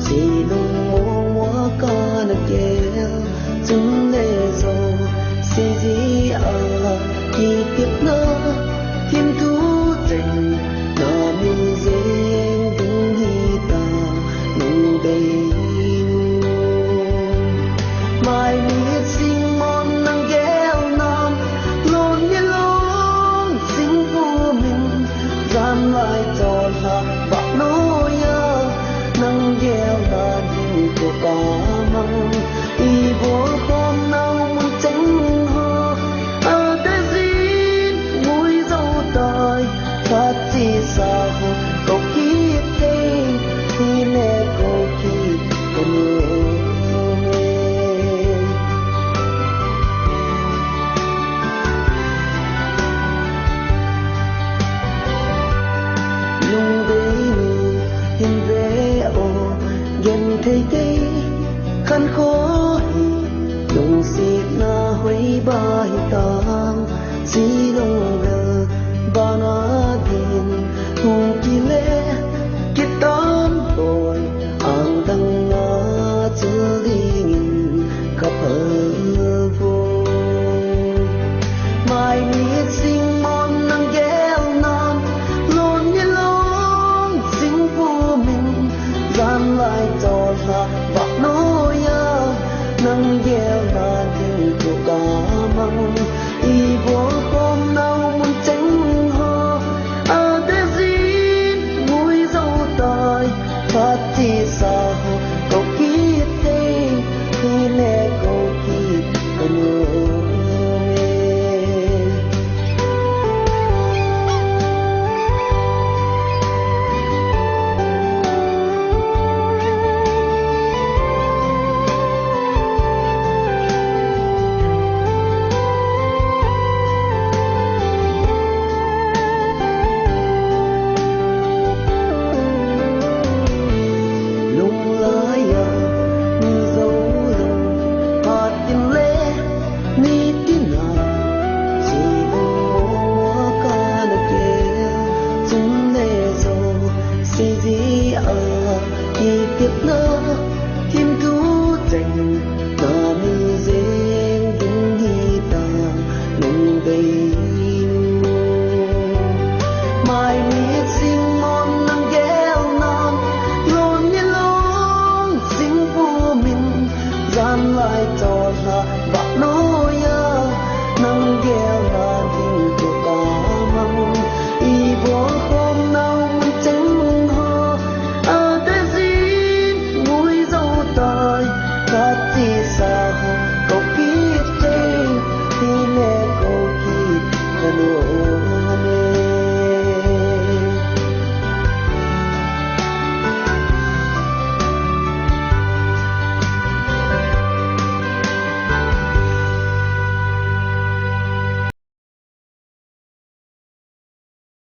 chỉ lung mua mua con kêu chúng lê rồi xin gì khi tiếp nơ thiên thú tình nó mi duyên đúng hi ta nụ đầy mai mi xin mòn nắng gheo nam lôn như lôn xin vô mình gian lại tròn hạ bạc nỗi nắng gheo là điều của ta mong y vô hôm nào muốn tránh ho ở đây xin mũi dâu tỏi phát chi xa vô cầu kiếp tê khi lẽ cầu kiếp tình lung bế hình vẽ ô gen thấy tê khăn khó lung xịt na huấy ba tam chỉ lung lơ ba na điên hùng kỳ lẽ kết tám rồi ang đăng na chưa linh khắp hờ vô mai miết sinh mòn nắng gheo nam lôn như lôn sinh vô mình gian lại tròn hạ bạc nỗi nắng gheo là điều của ta mong y vô hôm nào muốn tránh ho ở đây xin mũi dâu tỏi phát chi xa hồ cầu kiếp tê khi lẽ cầu kiếp tình tiếp nơ thiên thú tình